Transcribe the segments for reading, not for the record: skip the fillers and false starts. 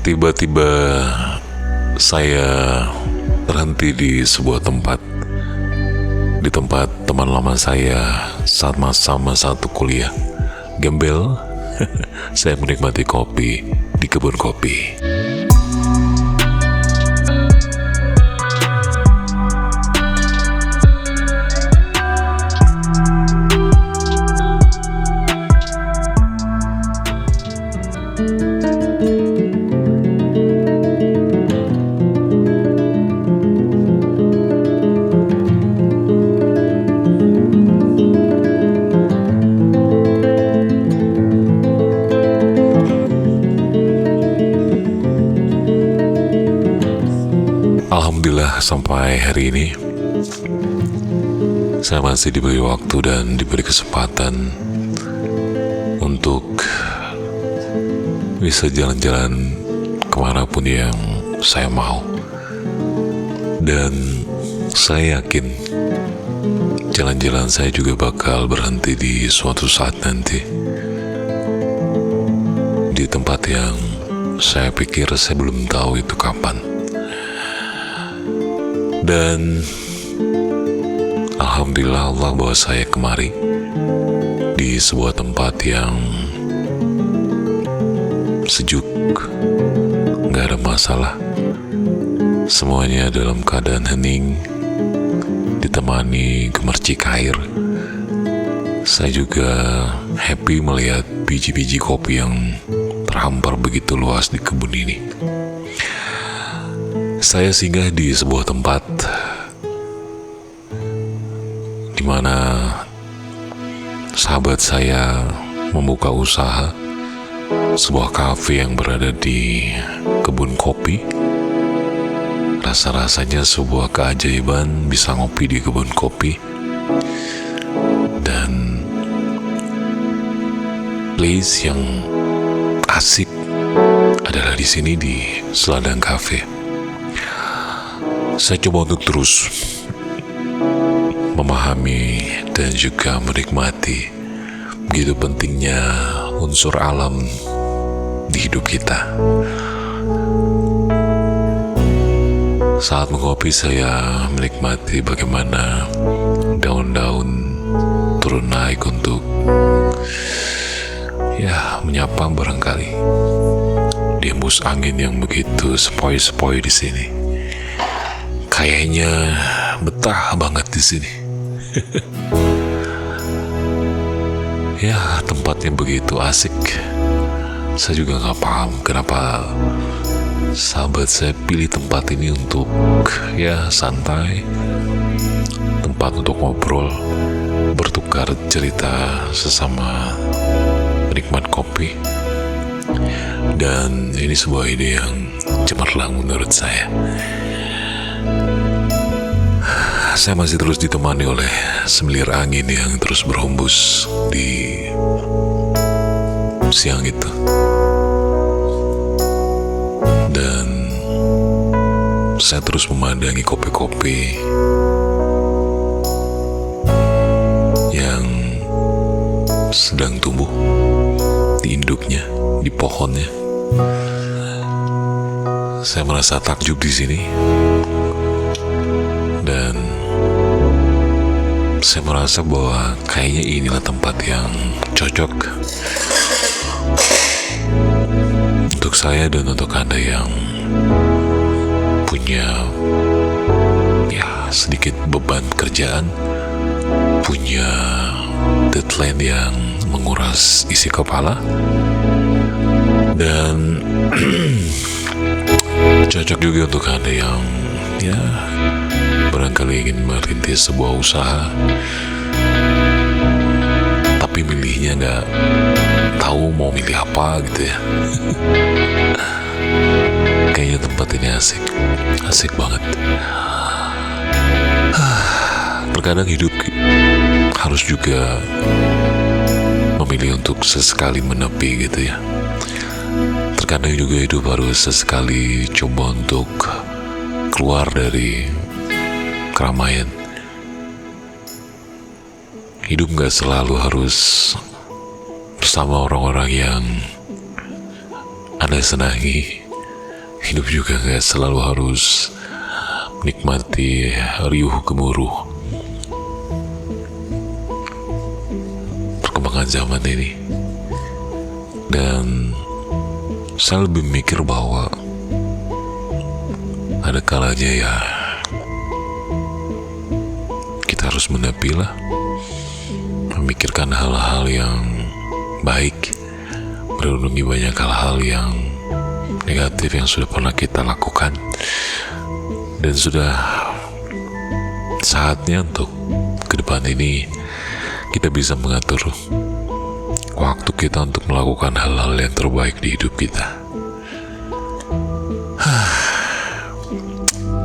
Tiba-tiba saya berhenti di sebuah tempat, di tempat teman lama saya saat sama satu kuliah. Gembel, saya menikmati kopi di kebun kopi. Alhamdulillah sampai hari ini saya masih diberi waktu dan diberi kesempatan untuk bisa jalan-jalan kemanapun yang saya mau. Dan saya yakin jalan-jalan saya juga bakal berhenti di suatu saat nanti, di tempat yang saya pikir saya belum tahu itu kapan. Dan alhamdulillah Allah bawa saya kemari di sebuah tempat yang sejuk, gak ada masalah, semuanya dalam keadaan hening, ditemani gemercik air. Saya juga happy melihat biji-biji kopi yang terhampar begitu luas di kebun ini. Saya singgah di sebuah tempat di mana sahabat saya membuka usaha, sebuah kafe yang berada di kebun kopi. Rasa-rasanya sebuah keajaiban bisa ngopi di kebun kopi. Dan place yang asik adalah di sini, di Seladang Cafe. Saya coba untuk terus memahami dan juga menikmati begitu pentingnya unsur alam di hidup kita. Saat mengopi saya menikmati bagaimana daun-daun turun naik untuk menyapa barangkali. Dihembus angin yang begitu sepoi-sepoi di sini. Kayaknya betah banget di sini. Ya, tempatnya begitu asik. Saya juga nggak paham kenapa sahabat saya pilih tempat ini untuk santai, tempat untuk ngobrol, bertukar cerita sesama penikmat kopi. Dan ini sebuah ide yang cemerlang menurut saya. Saya masih terus ditemani oleh semilir angin yang terus berhembus di siang itu. Dan saya terus memandangi kopi-kopi yang sedang tumbuh di induknya, di pohonnya. Saya merasa takjub di sini. Dan saya merasa bahwa kayaknya inilah tempat yang cocok untuk saya dan untuk Anda yang punya sedikit beban pekerjaan, punya deadline yang menguras isi kepala, dan cocok juga untuk Anda yang barangkali ingin merintis sebuah usaha tapi milihnya nggak tahu mau milih apa gitu ya. Kayaknya tempat ini asik banget. Terkadang hidup harus juga memilih untuk sesekali menepi gitu ya. Terkadang juga hidup harus sesekali coba untuk keluar dari keramaian. Hidup gak selalu harus bersama orang-orang yang Anda senangi, hidup juga gak selalu harus menikmati riuh gemuruh perkembangan zaman ini. Dan saya lebih mikir bahwa ada kalanya ya kita harus menepilah, memikirkan hal-hal yang baik, merenungi banyak hal-hal yang negatif yang sudah pernah kita lakukan, dan sudah saatnya untuk ke depan ini kita bisa mengatur waktu kita untuk melakukan hal-hal yang terbaik di hidup kita.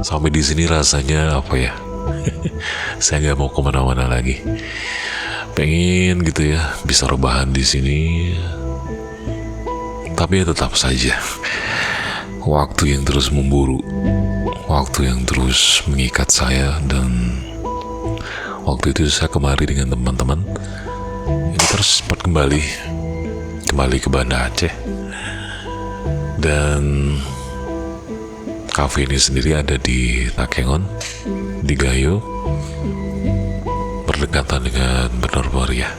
Sampai di sini rasanya apa ya? Saya nggak mau kemana-mana lagi. Pengen gitu ya bisa rebahan di sini, tapi ya tetap saja waktu yang terus memburu, waktu yang terus mengikat saya. Dan waktu itu saya kemari dengan teman-teman, ini terus sempat kembali ke Banda Aceh. Dan kafe ini sendiri ada di Takengon, di Gayo, berdekatan dengan Benor Moria.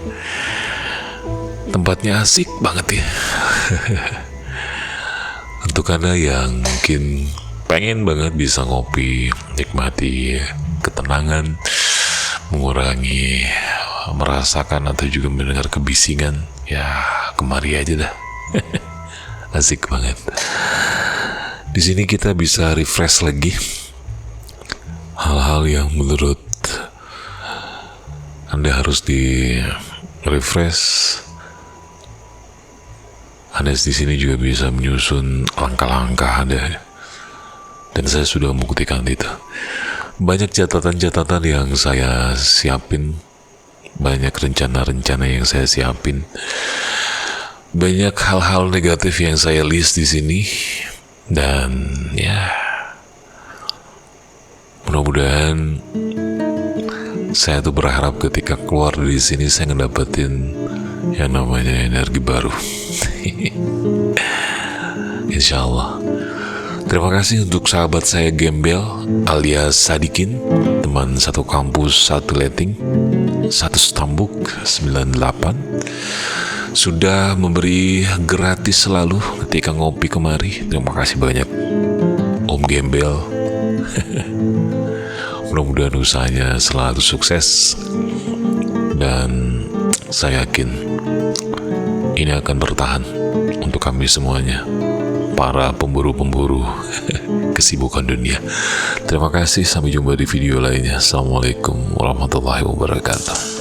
Tempatnya asik banget ya. Untuk Anda yang mungkin pengen banget bisa ngopi, nikmati ketenangan, mengurangi, merasakan atau juga mendengar kebisingan, ya kemari aja dah. Asik banget. Di sini kita bisa refresh lagi hal-hal yang menurut Anda harus di refresh. Anda di sini juga bisa menyusun langkah-langkah Anda, dan saya sudah membuktikan itu. Banyak catatan-catatan yang saya siapin, banyak rencana-rencana yang saya siapin, banyak hal-hal negatif yang saya list di sini. Dan ya, mudah-mudahan saya tuh berharap ketika keluar dari sini saya ngedapetin yang namanya energi baru. Insya Allah. Terima kasih untuk sahabat saya Gembel alias Sadikin, teman satu kampus, satu letting, satu Stambuk 98, sudah memberi gratis selalu ketika ngopi kemari. Terima kasih banyak Om Gembel. Mudah-mudahan usahanya selalu sukses, dan saya yakin ini akan bertahan untuk kami semuanya, para pemburu-pemburu kesibukan dunia. Terima kasih, sampai jumpa di video lainnya. Assalamualaikum warahmatullahi wabarakatuh.